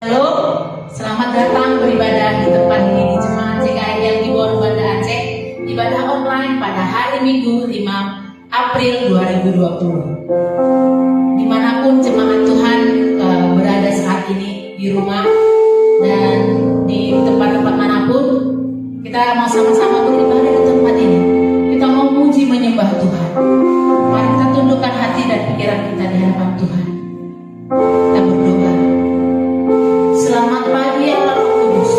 Halo, selamat datang beribadah di tempat ini di Jemaat GKI yang di Banda Aceh. Ibadah online pada hari Minggu 5 April 2020. Dimanapun jemaat Tuhan berada saat ini, di rumah dan di tempat-tempat manapun, kita mau sama-sama beribadah di tempat ini. Kita mau memuji menyembah Tuhan. Mari kita tundukkan hati dan pikiran kita di hadapan Tuhan. Kita berdoa. Selamat pagi Allah Roh Kudus.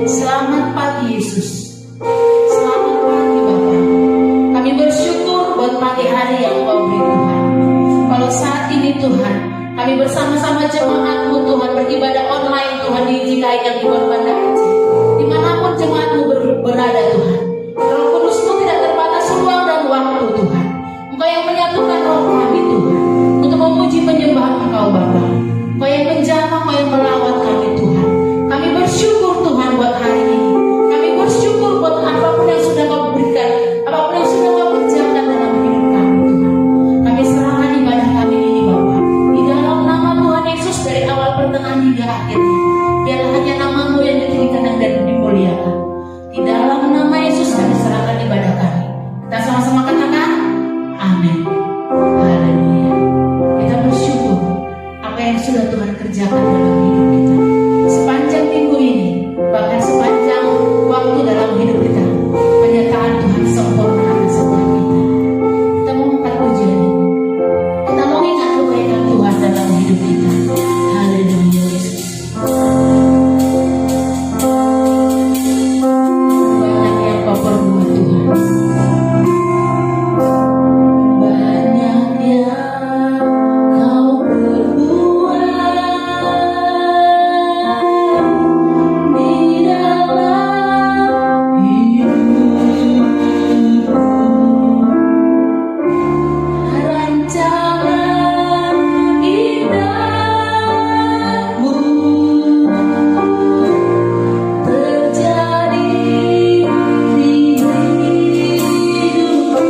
Selamat pagi Yesus. Selamat pagi Bapa. Kami bersyukur buat pagi hari yang Kau beri Tuhan. Kalau saat ini Tuhan, kami bersama-sama jemaat-Mu Tuhan beribadah online Tuhan di GKI yang di Banda Aceh. Dimanapun jemaat-Mu berada Tuhan, Roh Kudus-Mu tidak terbatas ruang dan waktu Tuhan. Engkau yang menyatukan roh kami Tuhan untuk memuji penyembah Engkau Bapa. Engkau yang menjamah, Engkau yang merawat kami Tuhan. Kami bersyukur Tuhan buat hari ini. Kami bersyukur buat apapun yang sudah Kau berikan, apapun yang sudah Kau kerjakan dalam hidup kami Tuhan. Kami serahkan ibadah kami ini Bapa di dalam nama Tuhan Yesus dari awal pertengahan hingga akhirnya. Biarlah hanya nama-Mu yang ditinggikan dan dimuliakan. Di dalam nama Yesus kami serahkan ibadah kami. Kita sama-sama katakan amin. Haleluya. Kita bersyukur apa yang sudah Tuhan kerjakan dalam hidup kita sepanjang minggu ini, bahkan sepanjang waktu dalam hidup kita. Penyertaan Tuhan sempurna atas setiap kita. Kita mau angkat pujian ini. Kita mau ingat kebaikan Tuhan dalam hidup kita. Haleluya Yesus. Banyak yang Kau perbuat Tuhan. Banyak yang Kau perbuat di dalam hidupku. Rancangan indahmu terjadi di hidupku.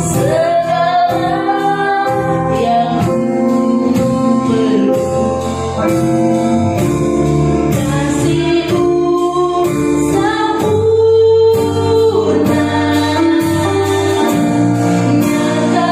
Segala yang ku perlu, kasih-Mu sempurna, nyata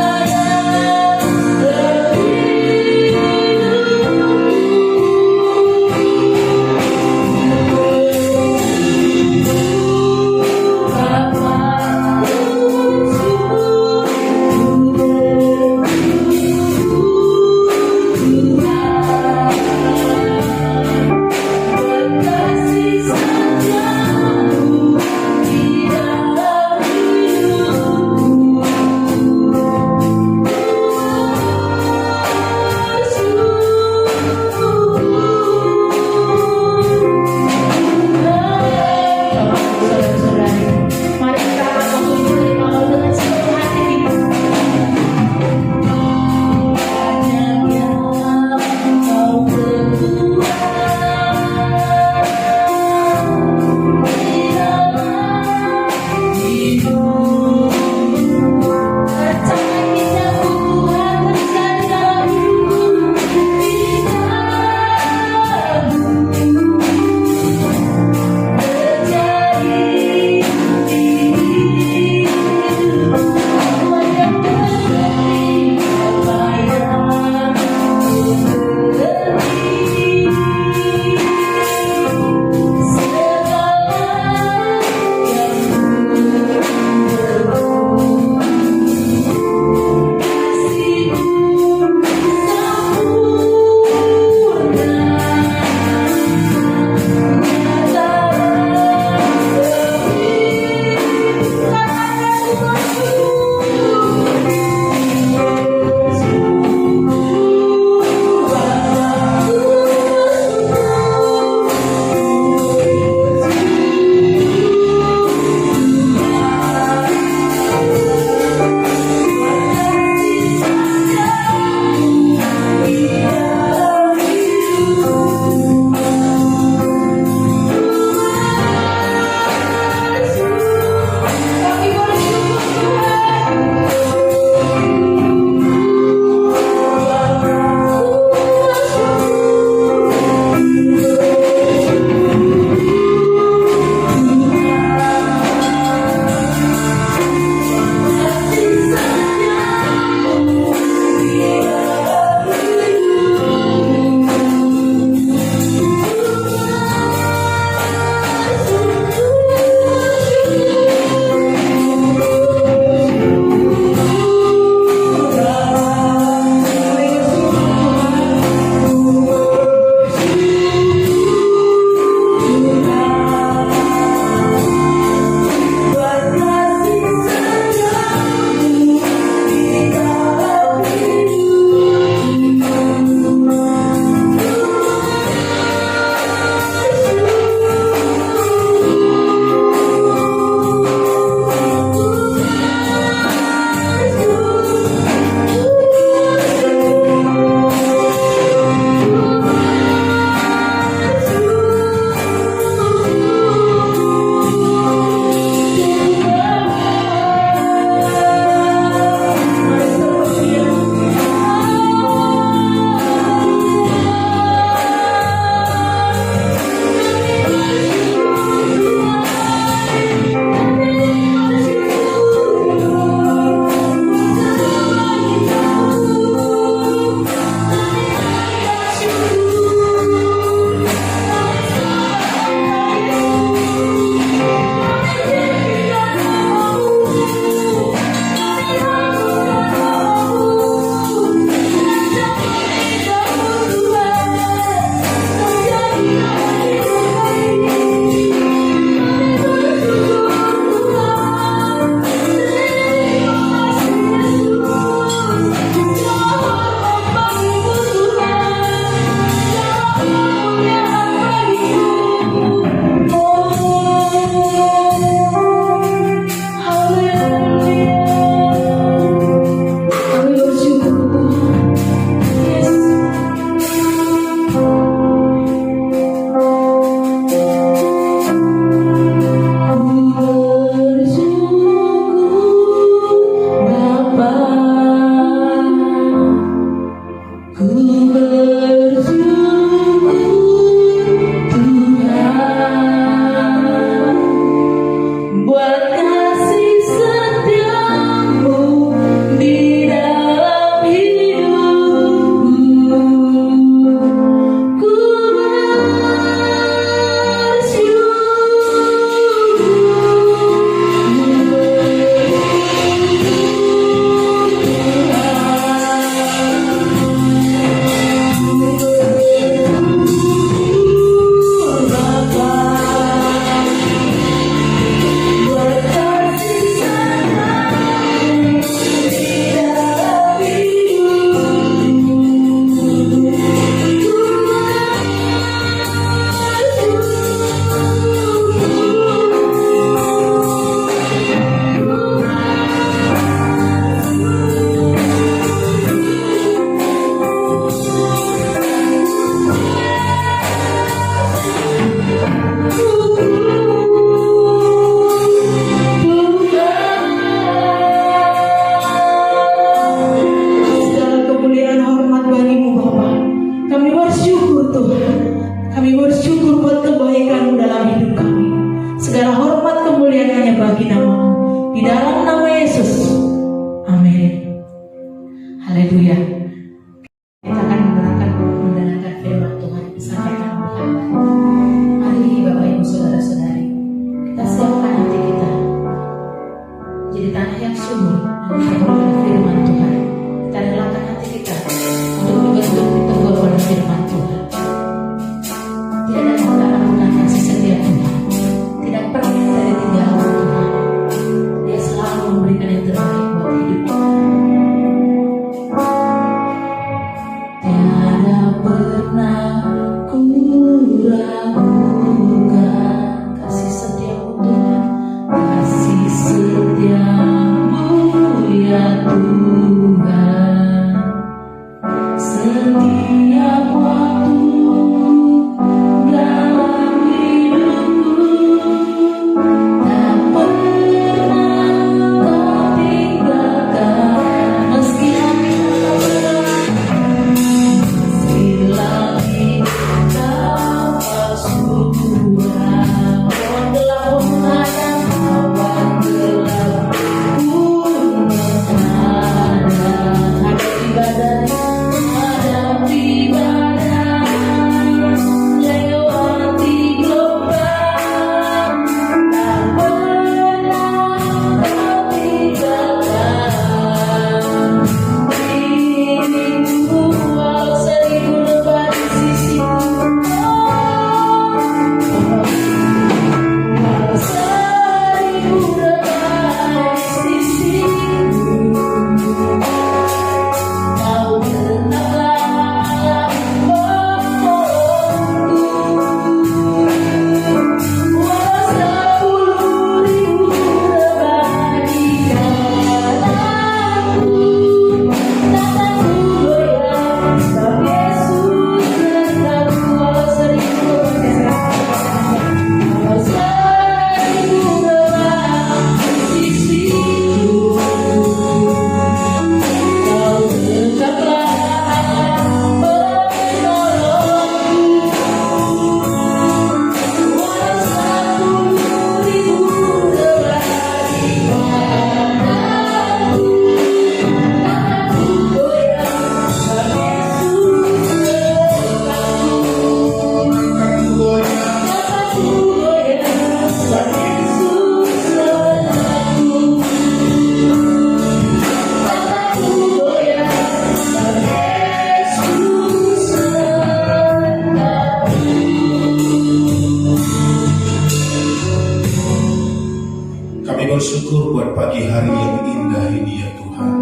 bersyukur buat pagi hari yang indah ini ya Tuhan.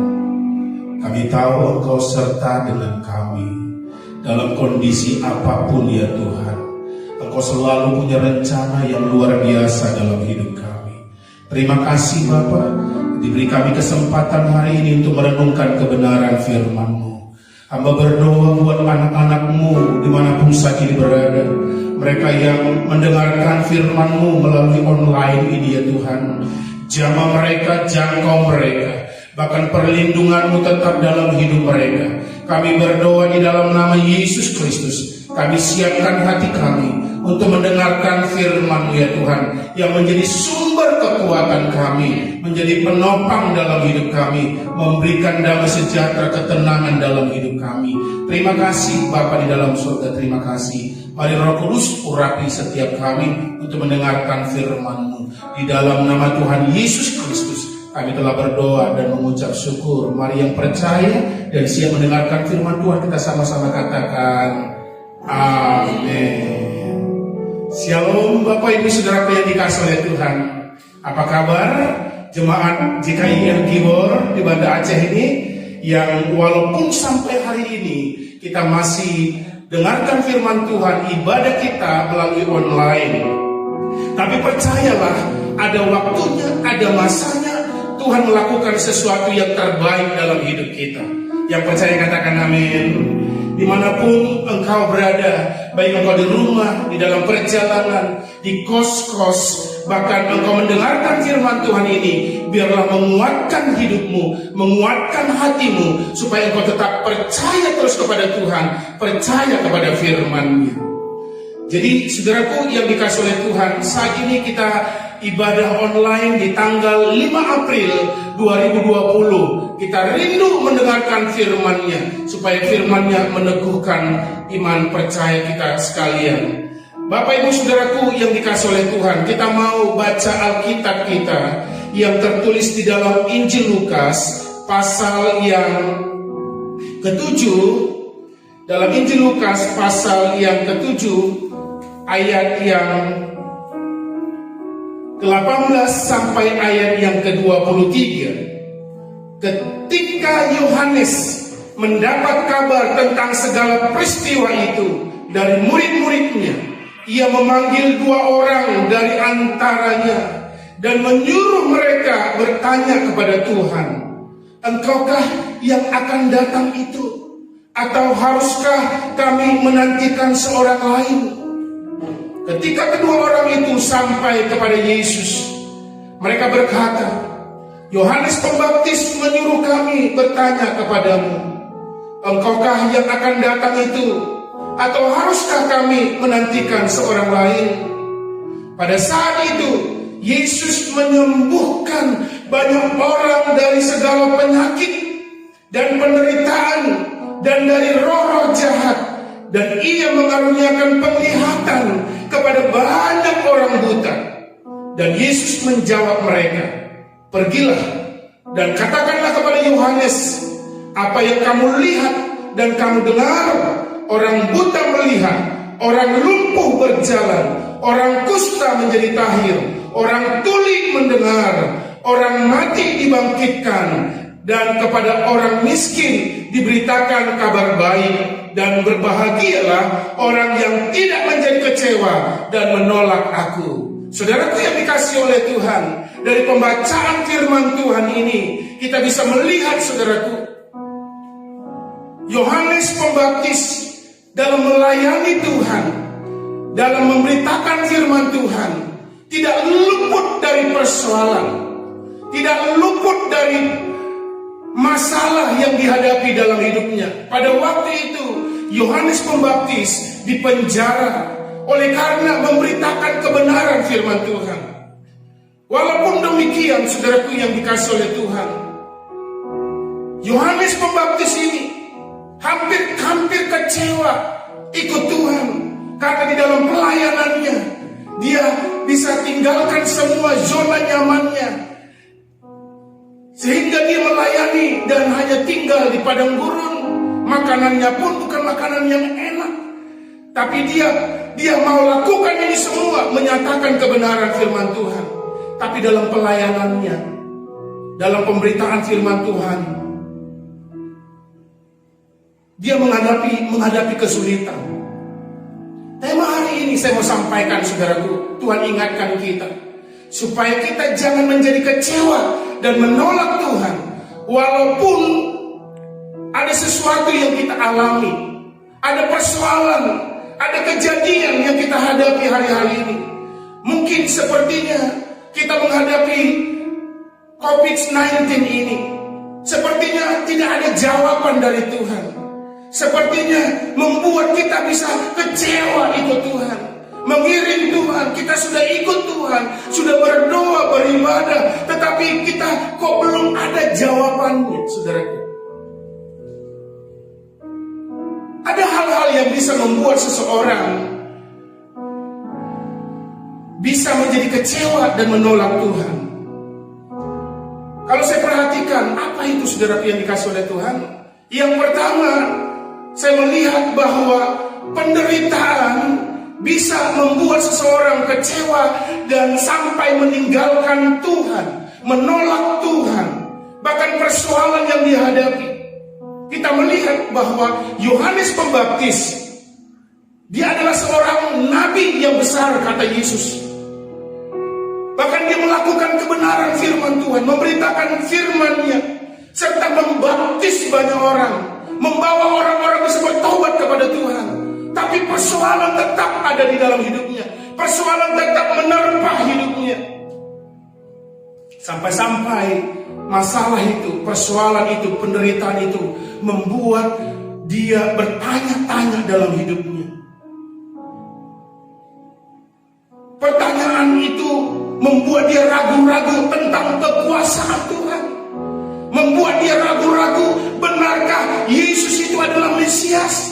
Kami tahu Engkau serta dengan kami dalam kondisi apapun ya Tuhan. Engkau selalu punya rencana yang luar biasa dalam hidup kami. Terima kasih Bapa, diberi kami kesempatan hari ini untuk merenungkan kebenaran firman-Mu. Hamba berdoa buat anak-anak-Mu dimanapun saat ini berada, mereka yang mendengarkan firman-Mu melalui online ini ya Tuhan. Jamah mereka, jangkau mereka, bahkan perlindungan-Mu tetap dalam hidup mereka. Kami berdoa di dalam nama Yesus Kristus. Kami siapkan hati kami untuk mendengarkan firman-Mu ya Tuhan, yang menjadi sumber kekuatan kami, menjadi penopang dalam hidup kami, memberikan damai sejahtera, ketenangan dalam hidup kami. Terima kasih Bapa di dalam surga, terima kasih. Mari Roh Kudus urapi setiap kami untuk mendengarkan firman-Mu. Di dalam nama Tuhan Yesus Kristus kami telah berdoa dan mengucap syukur. Mari yang percaya dan siap mendengarkan firman Tuhan, kita sama-sama katakan amin. Shalom Bapak Ibu Saudara yang dikasihi oleh Tuhan. Apa kabar jemaat GKI Gibor di Banda Aceh ini, yang walaupun sampai hari ini kita masih dengarkan firman Tuhan, ibadah kita melalui online, tapi percayalah ada waktunya, ada masanya Tuhan melakukan sesuatu yang terbaik dalam hidup kita. Yang percaya katakan amin. Dimanapun engkau berada, baik engkau di rumah, di dalam perjalanan, di kos-kos, bahkan engkau mendengarkan firman Tuhan ini, biarlah menguatkan hidupmu, menguatkan hatimu, supaya engkau tetap percaya terus kepada Tuhan, percaya kepada firman-Nya. Jadi saudaraku yang dikasihi oleh Tuhan, saat ini kita ibadah online di tanggal 5 April 2020. Kita rindu mendengarkan firman-Nya, supaya firman-Nya meneguhkan iman percaya kita sekalian. Bapak Ibu Saudaraku yang dikasihi oleh Tuhan, kita mau baca Alkitab kita yang tertulis di dalam Injil Lukas pasal yang ke-7. Dalam Injil Lukas pasal yang ke-7 ayat yang ke-18 sampai ayat yang ke-23. Ketika Yohanes mendapat kabar tentang segala peristiwa itu dari murid-muridnya, ia memanggil 2 orang dari antaranya dan menyuruh mereka bertanya kepada Tuhan, "Engkaukah yang akan datang itu? Atau haruskah kami menantikan seorang lain?" Ketika kedua orang itu sampai kepada Yesus, mereka berkata, "Yohanes Pembaptis menyuruh kami bertanya kepadamu, engkaukah yang akan datang itu? Atau haruskah kami menantikan seorang lain?" Pada saat itu, Yesus menyembuhkan banyak orang dari segala penyakit dan penderitaan dan dari roh-roh jahat, dan ia mengaruniakan penglihatan kepada banyak orang buta. Dan Yesus menjawab mereka, "Pergilah dan katakanlah kepada Yohanes apa yang kamu lihat dan kamu dengar. Orang buta melihat, orang lumpuh berjalan, orang kusta menjadi tahir, orang tuli mendengar, orang mati dibangkitkan, dan kepada orang miskin diberitakan kabar baik. Dan berbahagialah orang yang tidak menjadi kecewa dan menolak aku." Saudaraku yang dikasihi oleh Tuhan, dari pembacaan firman Tuhan ini kita bisa melihat, saudaraku, Yohanes Pembaptis dalam melayani Tuhan, dalam memberitakan firman Tuhan, tidak luput dari persoalan, tidak luput dari masalah yang dihadapi dalam hidupnya. Pada waktu itu Yohanes Pembaptis dipenjara oleh karena memberitakan kebenaran firman Tuhan. Walaupun demikian, saudaraku yang dikasihi oleh Tuhan, Yohanes Pembaptis ini hampir kecewa ikut Tuhan, karena di dalam pelayanannya dia bisa tinggalkan semua zona nyamannya, sehingga dia melayani dan hanya tinggal di padang gurun. Makanannya pun bukan makanan yang enak, tapi dia mau lakukan ini semua, menyatakan kebenaran firman Tuhan. tapi dalam pelayanannya, dalam pemberitaan firman Tuhan, dia menghadapi kesulitan. Tema hari ini saya mau sampaikan, saudaraku, Tuhan ingatkan kita supaya kita jangan menjadi kecewa dan menolak Tuhan walaupun ada sesuatu yang kita alami, ada persoalan, ada kejadian yang kita hadapi hari-hari ini. Mungkin sepertinya kita menghadapi COVID-19 ini, sepertinya tidak ada jawaban dari Tuhan, sepertinya membuat kita bisa kecewa itu Tuhan, mengiring Tuhan, kita sudah ikut Tuhan, sudah berdoa, beribadah, tetapi kita kok belum ada jawabannya, saudaraku. Ada hal-hal yang bisa membuat seseorang bisa menjadi kecewa dan menolak Tuhan. Kalau saya perhatikan, apa itu saudara yang dikasih oleh Tuhan? Yang pertama, saya melihat bahwa penderitaan bisa membuat seseorang kecewa dan sampai meninggalkan Tuhan, menolak Tuhan, bahkan persoalan yang dihadapi. Kita melihat bahwa Yohanes Pembaptis, dia adalah seorang nabi yang besar, kata Yesus. Bahkan dia melakukan kebenaran firman Tuhan, memberitakan firman-Nya, serta membaptis banyak orang, membawa orang-orang bisa bertobat kepada Tuhan. Tapi persoalan tetap ada di dalam hidupnya, persoalan tetap menerpa hidupnya. Sampai-sampai masalah itu, persoalan itu, penderitaan itu membuat dia bertanya-tanya dalam hidupnya. Pertanyaan itu membuat dia ragu-ragu tentang kekuasaan Tuhan, membuat dia ragu-ragu, benarkah Yesus itu adalah Mesias?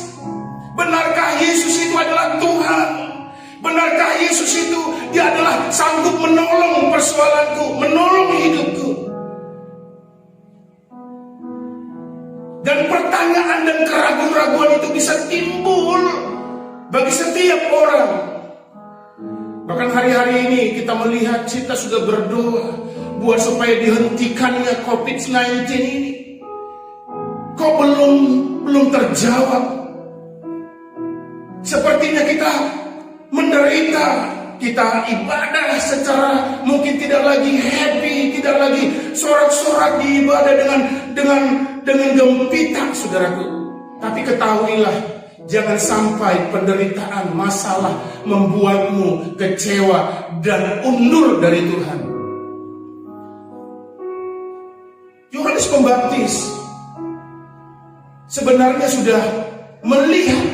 Benarkah Yesus itu adalah Tuhan? Benarkah Yesus itu dia adalah sanggup menolong persoalanku, menolong hidupku? Dan pertanyaan dan keraguan-raguan itu bisa timbul bagi setiap orang. Bahkan hari-hari ini kita melihat, kita sudah berdoa buat supaya dihentikannya COVID-19 ini. Kok belum terjawab? Sepertinya kita menderita, kita ibadah secara mungkin tidak lagi happy, tidak lagi sorak-sorak di ibadah dengan gempita, saudaraku. Tapi ketahuilah, jangan sampai penderitaan, masalah membuatmu kecewa dan undur dari Tuhan. Yohanes Pembaptis sebenarnya sudah melihat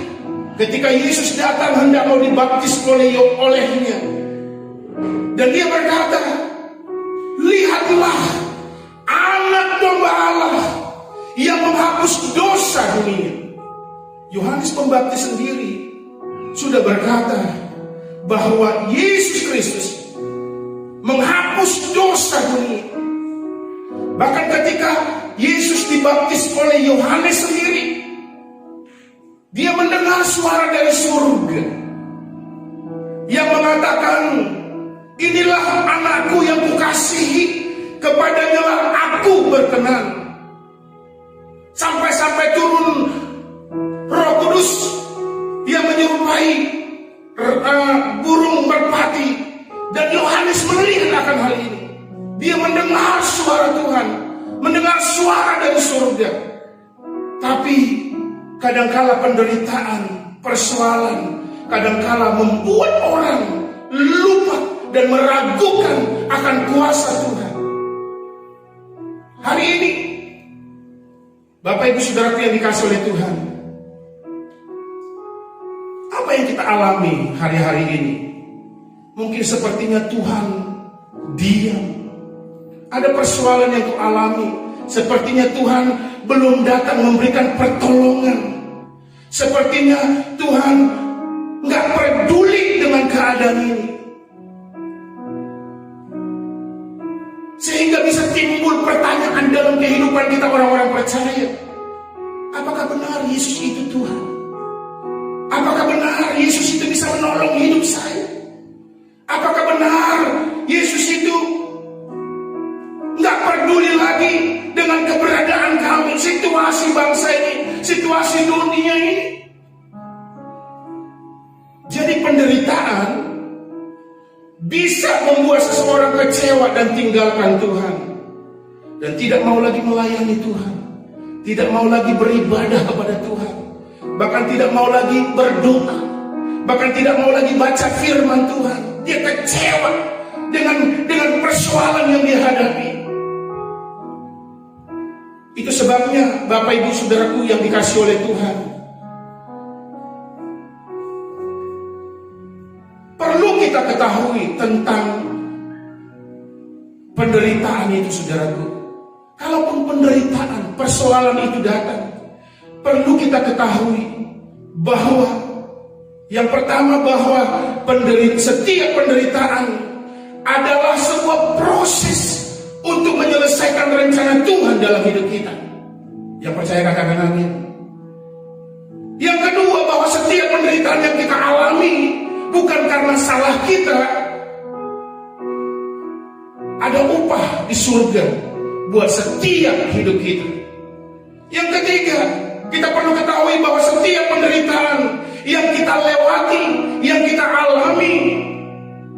ketika Yesus datang hendak mau dibaptis olehnya. Dan dia berkata, lihatlah anak domba Allah yang menghapus dosa dunia. Yohanes Pembaptis sendiri sudah berkata bahwa Yesus Kristus menghapus dosa dunia. Bahkan ketika Yesus dibaptis oleh Yohanes sendiri, dia mendengar suara dari surga yang mengatakan, inilah anakku yang kukasihi, kepadanya lah aku berkenan. Sampai-sampai turun Roh Kudus yang menyerupai burung merpati, dan Yohanes melihat akan hal ini. Dia mendengar suara Tuhan, mendengar suara dari surga. Tapi kadangkala penderitaan, persoalan, kadangkala membuat orang lupa dan meragukan akan kuasa Tuhan. Hari ini, Bapak Ibu Saudara yang dikasih oleh Tuhan, apa yang kita alami hari-hari ini? Mungkin sepertinya Tuhan diam. Ada persoalan yang Tuhan alami, sepertinya Tuhan belum datang memberikan pertolongan. Sepertinya Tuhan nggak peduli dengan keadaan ini. Sehingga bisa timbul pertanyaan dalam kehidupan kita orang-orang percaya. Apakah benar Yesus itu Tuhan? Apakah benar Yesus itu bisa menolong hidup saya? Apakah benar Yesus itu situasi dunia ini. Jadi penderitaan bisa membuat seseorang kecewa dan tinggalkan Tuhan, dan tidak mau lagi melayani Tuhan, tidak mau lagi beribadah kepada Tuhan, bahkan tidak mau lagi berdoa, bahkan tidak mau lagi baca firman Tuhan. Dia kecewa dengan persoalan yang dia hadapi. Itu sebabnya Bapak Ibu Saudaraku yang dikasihi oleh Tuhan, perlu kita ketahui tentang penderitaan itu, saudaraku. Kalaupun penderitaan, persoalan itu datang, perlu kita ketahui bahwa yang pertama, bahwa setiap penderitaan adalah sebuah proses untuk menyelesaikan rencana Tuhan dalam hidup kita. Yang percaya katakan amin. Yang kedua, bahwa setiap penderitaan yang kita alami bukan karena salah kita. Ada upah di surga buat setiap hidup kita. Yang ketiga, kita perlu ketahui bahwa setiap penderitaan yang kita lewati, yang kita alami,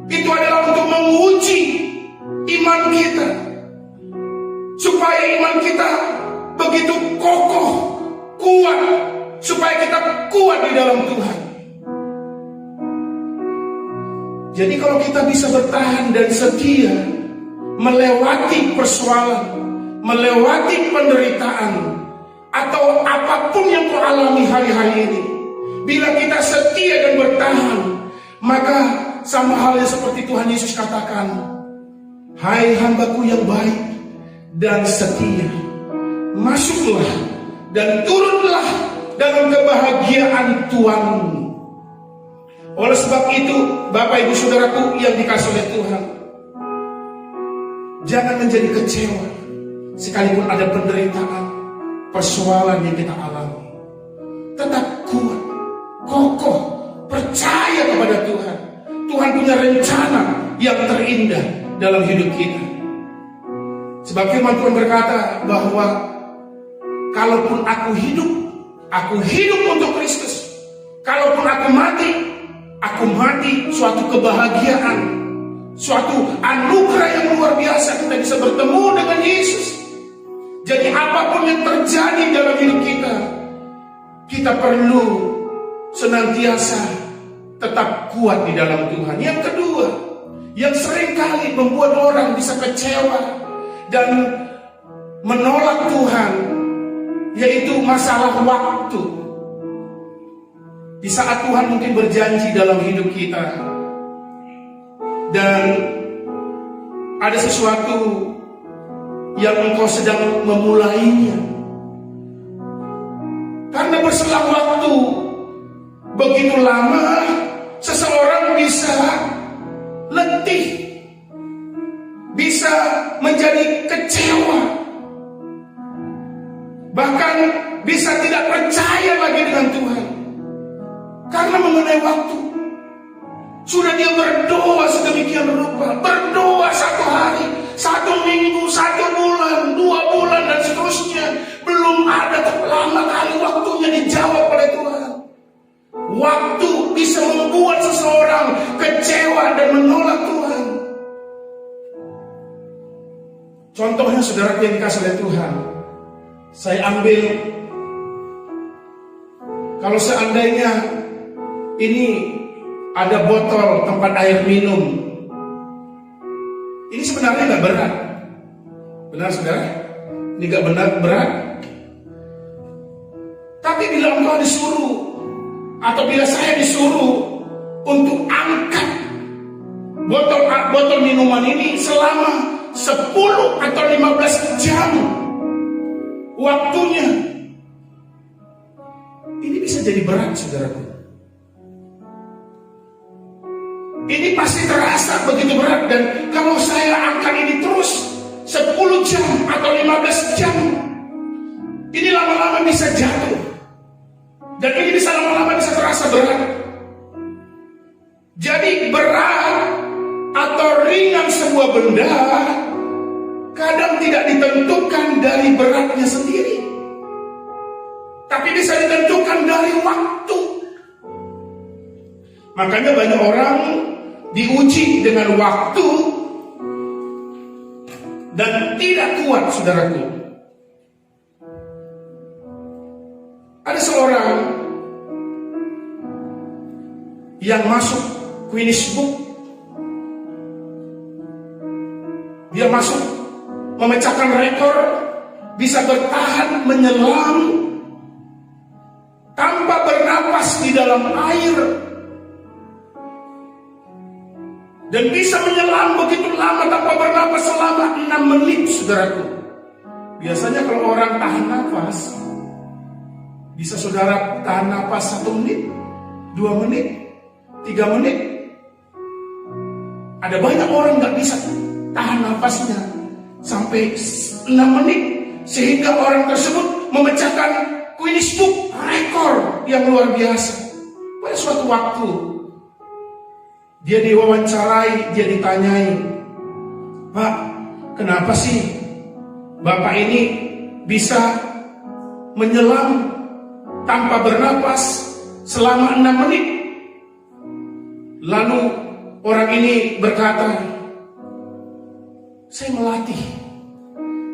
itu adalah untuk menguji iman kita, supaya iman kita begitu kokoh, kuat, supaya kita kuat di dalam Tuhan. Jadi kalau kita bisa bertahan dan setia melewati persoalan, melewati penderitaan, atau apapun yang kau alami hari-hari ini, bila kita setia dan bertahan, maka sama halnya seperti Tuhan Yesus katakan, hai hambaku yang baik dan setia, masuklah dan turunlah dalam kebahagiaan Tuhanmu. Oleh sebab itu, Bapak Ibu Saudaraku yang dikasihi oleh Tuhan, jangan menjadi kecewa sekalipun ada penderitaan, persoalan yang kita alami. Tetap kuat, kokoh, percaya kepada Tuhan. Tuhan punya rencana yang terindah dalam hidup kita. Sebab firman Tuhan berkata bahwa kalaupun aku hidup untuk Kristus. Kalaupun aku mati suatu kebahagiaan, suatu anugerah yang luar biasa. Kita bisa bertemu dengan Yesus. Jadi apapun yang terjadi dalam hidup kita, kita perlu senantiasa tetap kuat di dalam Tuhan. Yang kedua, yang seringkali membuat orang bisa kecewa dan menolak Tuhan, yaitu masalah waktu. Di saat Tuhan mungkin berjanji dalam hidup kita, dan ada sesuatu yang engkau sedang memulainya, karena berselang waktu begitu lama, seseorang bisa letih, bisa menjadi kecewa, bahkan bisa tidak percaya lagi dengan Tuhan. Karena mengenai waktu, sudah dia berdoa sedemikian rupa, berdoa 1 hari, 1 minggu, 1 bulan, 2 bulan, dan seterusnya, belum ada lama kali waktunya dijawab oleh Tuhan. Waktu bisa membuat seseorang kecewa dan menolak Tuhan. Contohnya saudara yang dikasih oleh Tuhan, saya ambil, kalau seandainya ini ada botol tempat air minum, ini sebenarnya nggak berat, benar saudara? Ini nggak berat. Tapi bila engkau disuruh, atau bila saya disuruh untuk angkat botol minuman ini selama 10 atau 15 jam waktunya, ini bisa jadi berat, saudaraku. Ini pasti terasa begitu berat, dan kalau saya angkat ini terus 10 jam atau 15 jam, ini lama-lama bisa jatuh, dan ini bisa lama-lama bisa terasa berat. Jadi berat atau ringan sebuah benda kadang tidak ditentukan dari beratnya sendiri, tapi bisa ditentukan dari waktu. Makanya banyak orang diuji dengan waktu dan tidak kuat, saudaraku. Ada seorang yang masuk Guinness Book. Dia masuk memecahkan rekor, bisa bertahan menyelam tanpa bernapas di dalam air, dan bisa menyelam begitu lama tanpa bernapas selama 6 menit, saudaraku. Biasanya kalau orang tahan nafas, bisa saudara tahan nafas 1 menit, 2 menit, 3 menit. Ada banyak orang gak bisa tahan nafasnya sampai 6 menit, sehingga orang tersebut memecahkan Guinness Book rekor yang luar biasa. Pada suatu waktu dia diwawancarai, dia ditanyai, "Pak, kenapa sih Bapak ini bisa menyelam tanpa bernapas selama 6 menit?" Lalu orang ini berkata, "Saya melatih.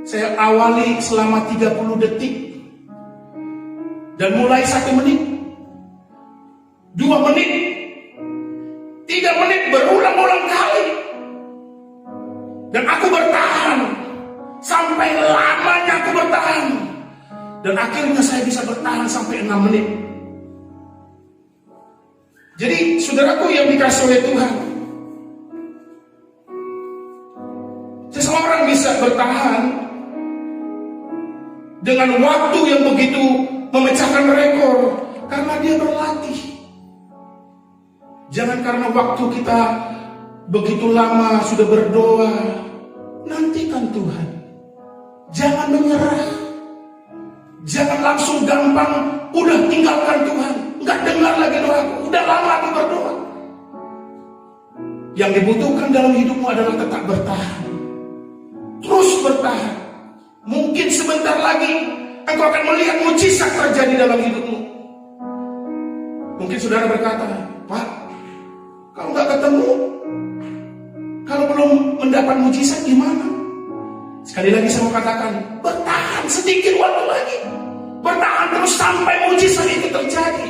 Saya awali selama 30 detik. Dan mulai 1 menit, 2 menit, 3 menit berulang-ulang kali. Dan aku bertahan. Sampai lamanya aku bertahan. Dan akhirnya saya bisa bertahan sampai 6 menit." Jadi saudaraku yang dikasih oleh Tuhan, seseorang bisa bertahan dengan waktu yang begitu memecahkan rekor karena dia berlatih. Jangan karena waktu kita begitu lama sudah berdoa, nantikan Tuhan. Jangan menyerah. Jangan langsung gampang udah tinggalkan Tuhan, nggak dengar lagi doaku, udah lama aku berdoa. Yang dibutuhkan dalam hidupmu adalah tetap bertahan. Terus bertahan. Mungkin sebentar lagi engkau akan melihat mujizat terjadi dalam hidupmu. Mungkin saudara berkata, "Pak, kalau nggak ketemu, kalau belum mendapat mujizat gimana?" Sekali lagi saya mau katakan, bertahan sedikit waktu lagi. Bertahan terus sampai mujizat itu terjadi.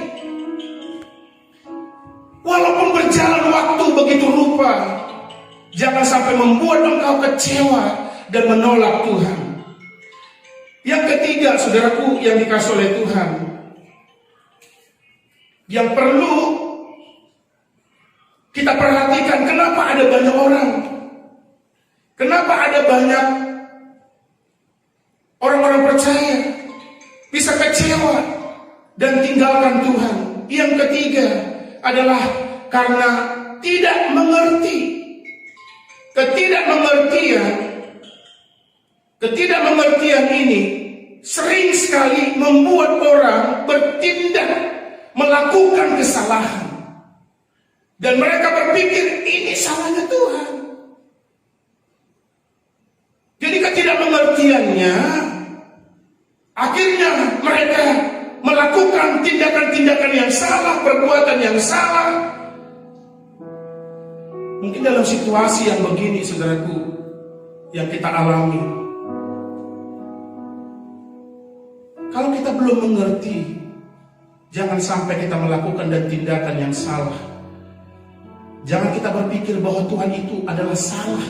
Walaupun berjalan waktu begitu rupa, jangan sampai membuat engkau kecewa dan menolak Tuhan. Yang ketiga, saudaraku yang dikasih oleh Tuhan, yang perlu kita perhatikan, kenapa ada banyak orang, kenapa ada banyak orang-orang percaya bisa kecewa dan tinggalkan Tuhan. Yang ketiga adalah karena tidak mengerti. Ketidakmengertian ini sering sekali membuat orang bertindak melakukan kesalahan. Dan mereka berpikir ini salahnya Tuhan. Jadi ketidakmengertiannya akhirnya mereka melakukan tindakan-tindakan yang salah, perbuatan yang salah. Mungkin dalam situasi yang begini, saudaraku, yang kita alami, kalau kita belum mengerti, jangan sampai kita melakukan dan tindakan yang salah. Jangan kita berpikir bahwa Tuhan itu adalah salah,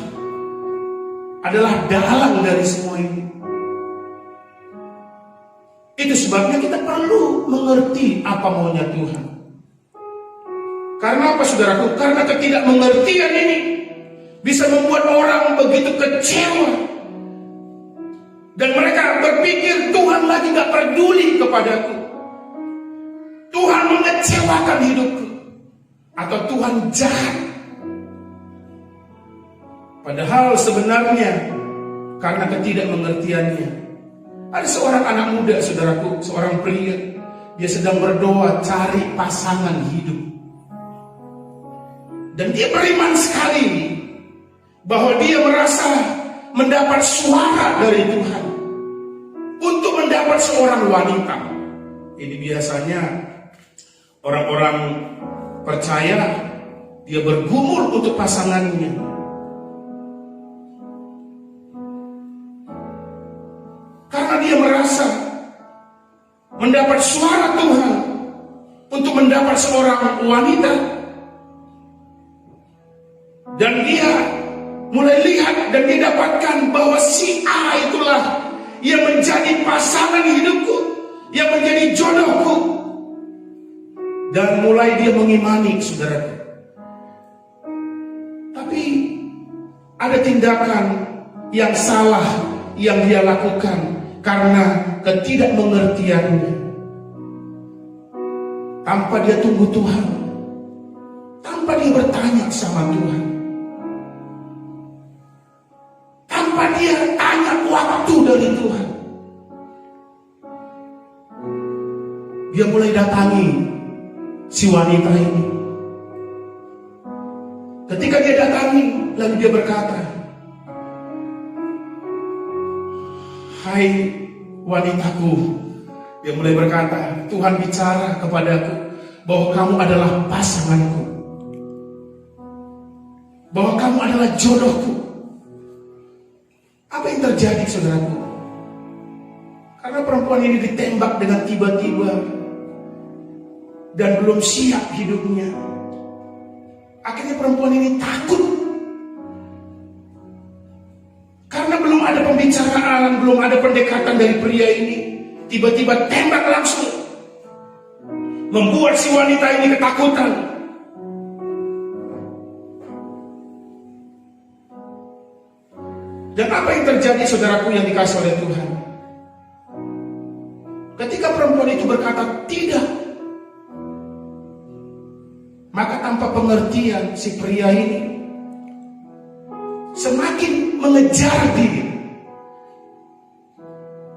adalah dalang dari semua ini. Itu sebabnya kita perlu mengerti apa maunya Tuhan. Karena apa, saudaraku? Karena ketidakmengertian ini bisa membuat orang begitu kecewa. Dan mereka berpikir Tuhan lagi gak peduli kepadaku. Tuhan mengecewakan hidupku. Atau Tuhan jahat. Padahal sebenarnya karena ketidakmengertiannya. Ada seorang anak muda, saudaraku, seorang pria, dia sedang berdoa cari pasangan hidup. Dan dia beriman sekali bahwa dia merasa mendapat suara dari Tuhan untuk mendapat seorang wanita. Ini biasanya orang-orang percaya dia bergumul untuk pasangannya. Karena dia merasa mendapat suara Tuhan untuk mendapat seorang wanita. Dan dia mulai lihat dan didapatkan bahwa si A itulah yang menjadi pasangan hidupku, yang menjadi jodohku. Dan mulai dia mengimani, saudaraku. Tapi ada tindakan yang salah yang dia lakukan karena ketidakmengertiannya. Tanpa dia tunggu Tuhan, tanpa dia bertanya sama Tuhan, tanpa dia tanya waktu dari Tuhan, dia mulai datangi si wanita ini. Ketika dia datangi, lalu dia berkata, "Hai wanitaku," dia mulai berkata, "Tuhan bicara kepadaku bahwa kamu adalah pasanganku, bahwa kamu adalah jodohku." Apa yang terjadi, saudaraku? Karena perempuan ini ditembak dengan tiba-tiba dan belum siap hidupnya. Akhirnya perempuan ini takut. Karena belum ada pembicaraan, belum ada pendekatan dari pria ini. Tiba-tiba tembak langsung. Membuat si wanita ini ketakutan. Dan apa yang terjadi, saudaraku yang dikasih oleh Tuhan? Ketika perempuan itu berkata tidak, maka tanpa pengertian si pria ini semakin mengejar dia.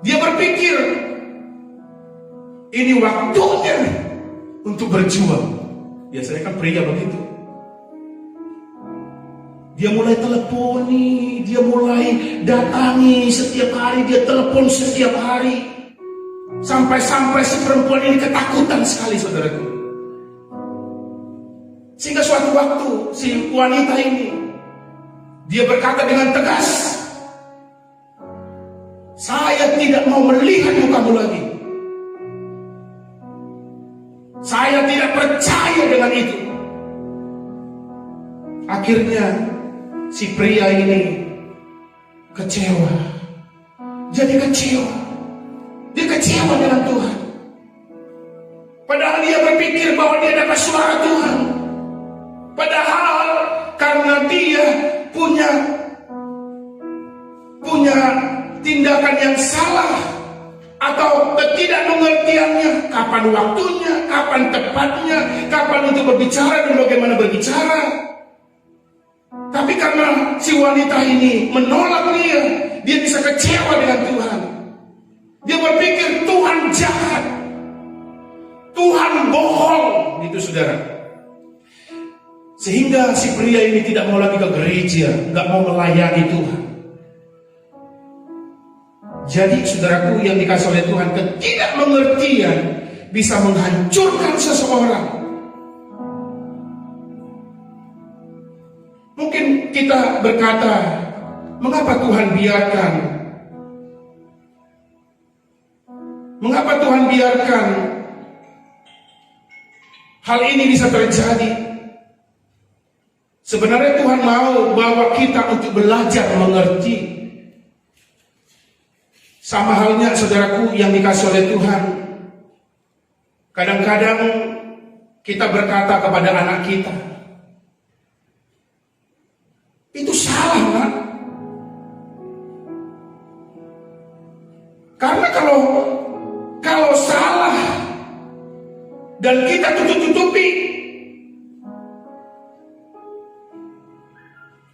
Dia berpikir ini waktunya untuk berjuang. Biasanya kan pria begitu. Dia mulai teleponi, dia mulai datangi setiap hari, dia telepon setiap hari. Sampai-sampai si perempuan ini ketakutan sekali, saudaraku. Sehingga suatu waktu si wanita ini dia berkata dengan tegas, "Saya tidak mau melihat mukamu lagi. Saya tidak percaya dengan itu." Akhirnya si pria ini kecewa. Jadi kecewa. Dia kecewa dengan Tuhan. Padahal dia berpikir bahwa dia dapat suara Tuhan. Padahal karena dia punya tindakan yang salah atau ketidakmengertiannya, kapan waktunya, kapan tepatnya, kapan untuk berbicara dan bagaimana berbicara. Tapi karena si wanita ini menolak dia bisa kecewa dengan Tuhan. Dia berpikir Tuhan jahat, Tuhan bohong, gitu saudara. Sehingga si pria ini tidak mau lagi ke gereja, nggak mau melayani Tuhan. Jadi saudaraku yang dikasih oleh Tuhan, ketidakmengertian bisa menghancurkan seseorang. Mungkin kita berkata, mengapa Tuhan biarkan? Mengapa Tuhan biarkan hal ini bisa terjadi? Sebenarnya Tuhan mau bawa kita untuk belajar mengerti. Sama halnya saudaraku yang dikasih oleh Tuhan. Kadang-kadang kita berkata kepada anak kita, "Itu salah, Nak." Karena kalau salah dan kita tutup-tutupi,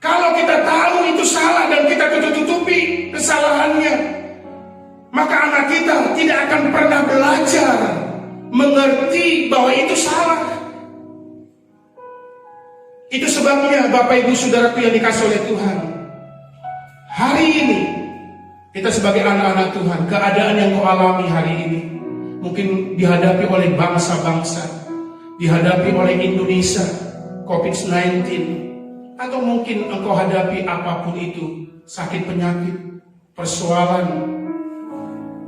kalau kita tahu itu salah dan kita tutup-tutupi kesalahannya, maka anak kita tidak akan pernah belajar mengerti bahwa itu salah. Itu sebabnya Bapak Ibu Saudaraku yang dikasih oleh Tuhan, hari ini kita sebagai anak-anak Tuhan, keadaan yang kau alami hari ini mungkin dihadapi oleh bangsa-bangsa, dihadapi oleh Indonesia, COVID-19, atau mungkin engkau hadapi apapun itu, sakit penyakit, persoalan,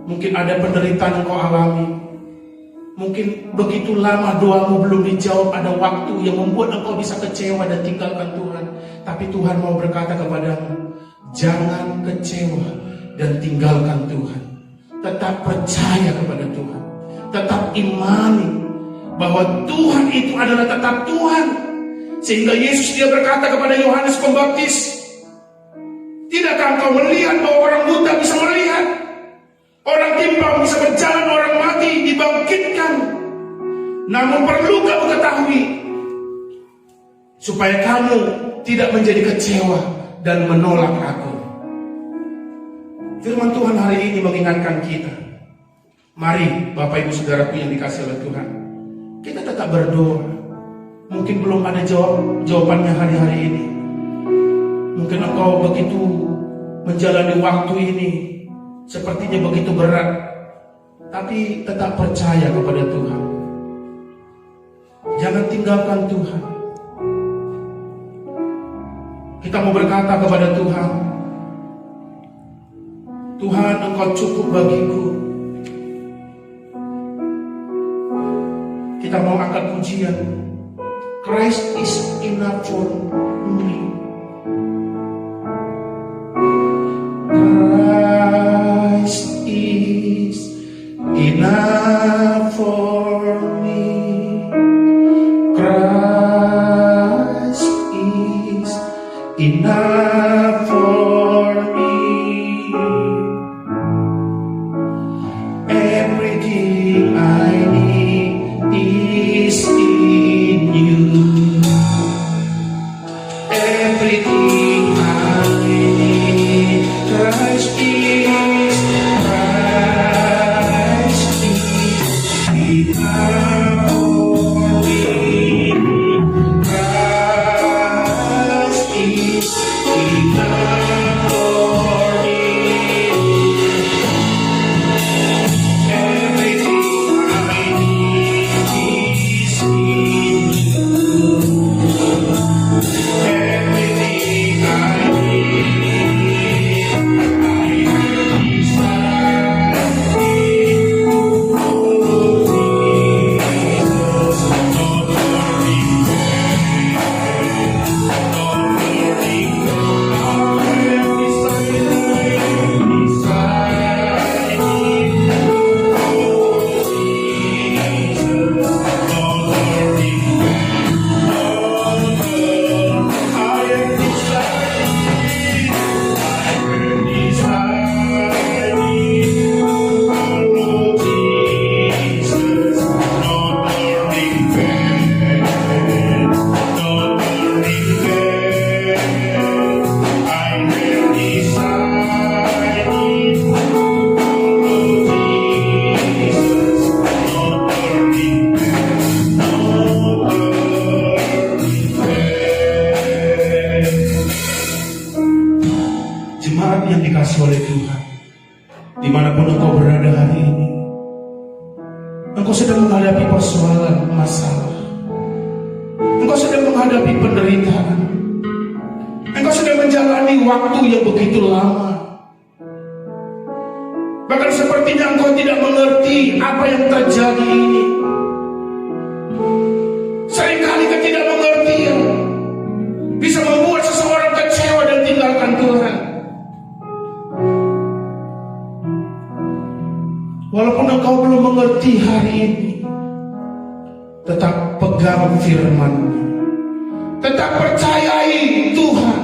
mungkin ada penderitaan engkau alami, mungkin begitu lama doamu belum dijawab, ada waktu yang membuat engkau bisa kecewa dan tinggalkan Tuhan. Tapi Tuhan mau berkata kepadamu, jangan kecewa dan tinggalkan Tuhan. Tetap percaya kepada Tuhan, tetap imani bahwa Tuhan itu adalah tetap Tuhan. Sehingga Yesus dia berkata kepada Yohanes Pembaptis, tidakkah engkau melihat bahwa orang buta bisa melihat, orang timpang bisa berjalan, orang mati dibangkitkan? Namun perlu kamu ketahui, supaya kamu tidak menjadi kecewa dan menolak Aku. Firman Tuhan hari ini mengingatkan kita, mari Bapak Ibu Saudaraku yang dikasihi oleh Tuhan, kita tetap berdoa. Mungkin belum ada jawabannya hari-hari ini. Mungkin engkau begitu menjalani waktu ini sepertinya begitu berat, tapi tetap percaya kepada Tuhan. Jangan tinggalkan Tuhan. Kita mau berkata kepada Tuhan, Tuhan, Engkau cukup bagiku. Kita mau angkat pujian, Christ is enough for me. Christ is enough for me. Christ is enough for me. Everything I need is in you. Everything I need, Christ is enough for me. Christ is enough for me. Everything I need is in you. Everything I need, I desire in oh Jesus. Not worrying, not worrying, Jemaat yang dikasihi oleh Tuhan, dimanapun engkau berada hari ini, engkau sedang menghadapi persoalan, masalah, engkau sedang menghadapi penderitaan, engkau sedang menjalani waktu yang begitu lama. Bahkan sepertinya engkau tidak mengerti apa yang terjadi ini. Seringkali ketidakmengertian bisa membuat seseorang kecewa dan tinggalkan Tuhan. Walaupun engkau belum mengerti hari ini, tetap pegang firman-Nya, tetap percayai Tuhan.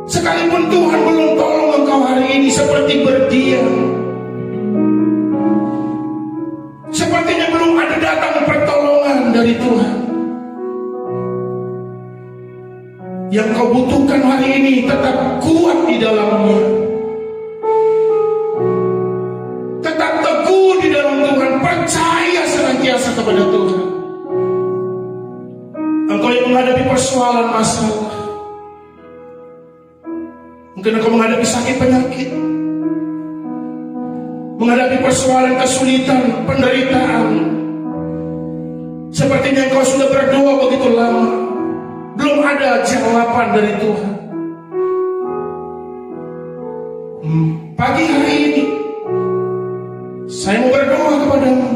Sekalipun Tuhan belum tolong engkau hari ini, seperti berdiam, sepertinya belum ada datang pertolongan dari Tuhan. Yang kau butuhkan hari ini, tetap kuat di dalamnya, tetap teguh di dalam Tuhan, percaya senantiasa kepada Tuhan. Engkau yang menghadapi persoalan, masalah, mungkin engkau menghadapi sakit penyakit, menghadapi persoalan, kesulitan, penderitaan. Sepertinya engkau sudah berdoa begitu lama, belum ada jawaban dari Tuhan. Pagi hari ini saya mau berdoa kepadamu.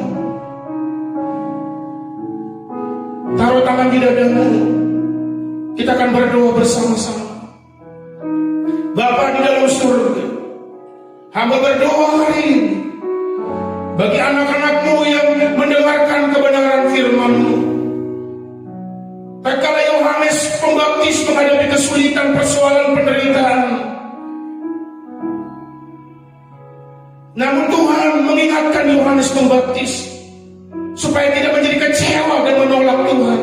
Taruh tangan di dadamu. Kita akan berdoa bersama-sama. Bapa di dalam surga, hamba berdoa hari ini bagi anak-anak-Mu yang mendengarkan kebenaran firman-Mu. Tatkala Yohanes Pembaptis menghadapi kesulitan, persoalan, penderitaan, namun Tuhan mengingatkan Yohanes Pembaptis supaya tidak menjadi kecewa dan menolak Tuhan.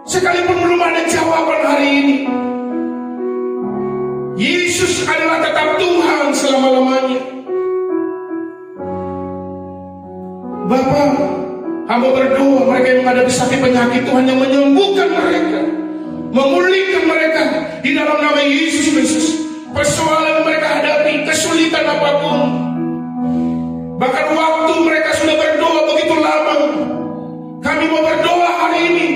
Sekalipun belum ada jawaban hari ini, Yesus adalah tetap Tuhan selama-lamanya. Bapa, hamba berdoa mereka yang menghadapi sakit penyakit, Tuhan yang menyembuhkan mereka, memulihkan mereka di dalam nama Yesus Kristus. Persoalan mereka hadapi, kesulitan apapun, bahkan waktu mereka sudah berdoa begitu lama, kami mau berdoa hari ini.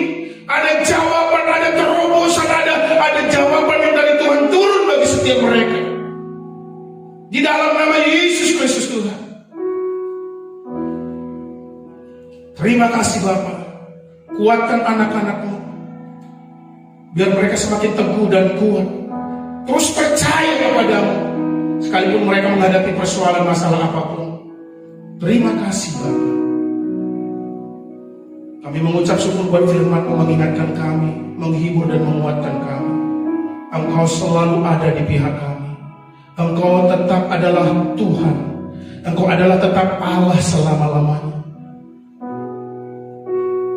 Ada jawaban, ada terobosan, ada jawaban yang dari Tuhan turun bagi setiap mereka. Di dalam nama Yesus Kristus Tuhan. Terima kasih Bapa. Kuatkan anak-anak-Mu, biar mereka semakin teguh dan kuat. Terus percaya kepada-Mu, sekalipun mereka menghadapi persoalan masalah apapun. Terima kasih Bapa. Kami mengucap syukur buat firman-Mu, mengingatkan kami, menghibur dan menguatkan kami. Engkau selalu ada di pihak kami. Engkau tetap adalah Tuhan. Engkau adalah tetap Allah selama-lamanya.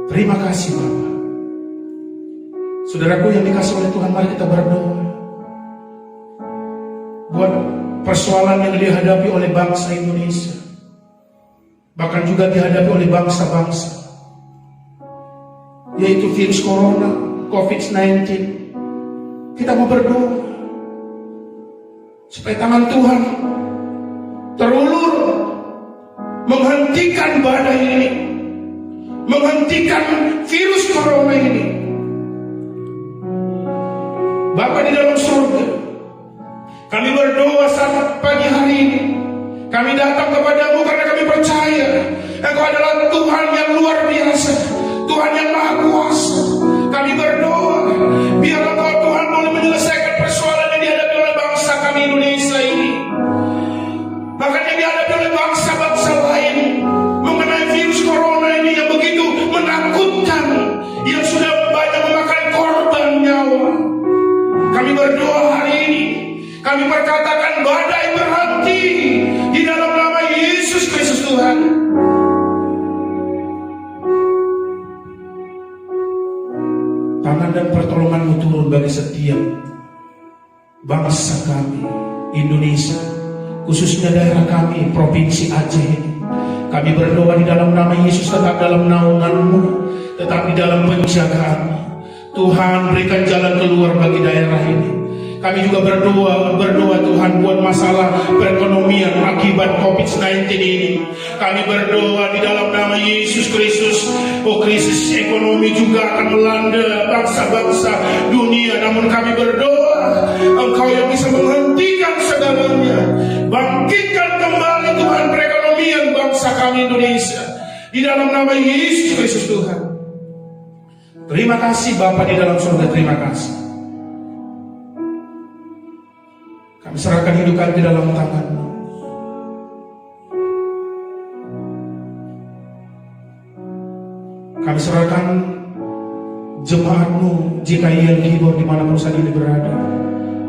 Terima kasih Bapa. Saudaraku yang dikasih oleh Tuhan, mari kita berdoa buat persoalan yang dihadapi oleh bangsa Indonesia, bahkan juga dihadapi oleh bangsa-bangsa, yaitu virus corona, COVID-19. Kita mau berdoa supaya tangan Tuhan terulur menghentikan badai ini, menghentikan virus corona ini. Bapa di dalam surga, kami berdoa saat pagi hari ini. Kami datang kepadamu karena kami percaya Engkau adalah Tuhan yang luar biasa, Tuhan yang maha kuasa. Kami berdoa biar Engkau Tuhan boleh menyelesaikan persoalan yang dihadapi oleh bangsa kami Indonesia ini, bahkan yang dihadapi oleh bangsa-bangsa lain, mengenai virus corona ini yang begitu menakutkan, yang sudah banyak memakan korban nyawa. Kami berdoa hari ini, kami berkatakan badai berhenti di dalam nama Yesus Kristus Tuhan. Tangan dan pertolongan-Mu turun bagi setiap bangsa kami Indonesia, khususnya daerah kami Provinsi Aceh ini. Kami berdoa di dalam nama Yesus, tetap dalam naungan-Mu, tetap di dalam penjagaan-Mu. Tuhan, berikan jalan keluar bagi daerah ini. Kami juga berdoa Tuhan buat masalah perekonomian akibat COVID-19 ini. Kami berdoa di dalam nama Yesus Kristus. Oh, krisis ekonomi juga akan melanda bangsa-bangsa dunia. Namun kami berdoa Engkau yang bisa menghentikan segalanya. Bangkitkan kembali Tuhan perekonomian bangsa kami Indonesia, di dalam nama Yesus Kristus Tuhan. Terima kasih Bapa di dalam surga, terima kasih. Kami serahkan hidup kami di dalam tangan-Mu. Kami serahkan jemaat-Mu jika ia dihibur di mana perusahaan ini berada,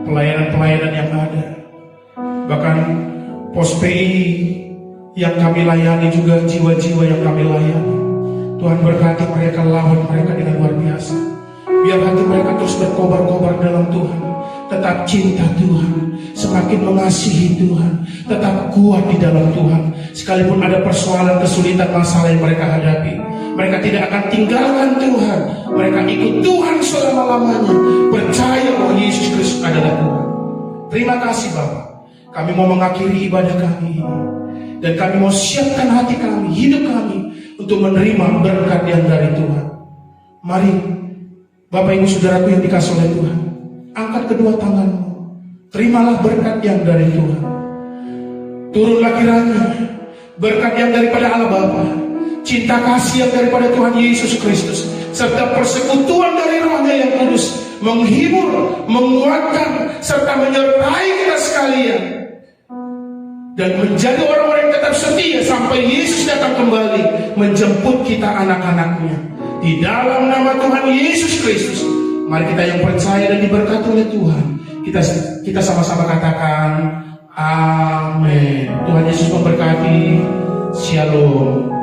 pelayanan-pelayanan yang ada, bahkan pos PI yang kami layani, juga jiwa-jiwa yang kami layani. Tuhan berkati mereka, lawan mereka dengan luar biasa. Biar hati mereka terus berkobar-kobar dalam Tuhan, tetap cinta Tuhan, semakin mengasihi Tuhan, tetap kuat di dalam Tuhan. Sekalipun ada persoalan, kesulitan, masalah yang mereka hadapi, mereka tidak akan tinggalkan Tuhan. Mereka ikut Tuhan selama-lamanya, percaya bahwa Yesus Kristus adalah Tuhan. Terima kasih Bapa. Kami mau mengakhiri ibadah kami ini. Dan kami mau siapkan hati kami, hidup kami untuk menerima berkat yang dari Tuhan. Mari, Bapak Ibu Saudaraku yang dikasih oleh Tuhan, angkat kedua tanganmu. Terimalah berkat yang dari Tuhan. Turunlah kiranya berkat yang daripada Allah Bapa, cinta kasih yang daripada Tuhan Yesus Kristus, serta persekutuan dari Roh-Nya yang kudus menghibur, menguatkan, serta menyertai kita sekalian, dan menjadi orang-orang yang tetap setia sampai Yesus datang kembali menjemput kita anak-anaknya. Di dalam nama Tuhan Yesus Kristus, mari kita yang percaya dan diberkati oleh Tuhan, kita sama-sama katakan amin. Tuhan Yesus memberkati. Shalom.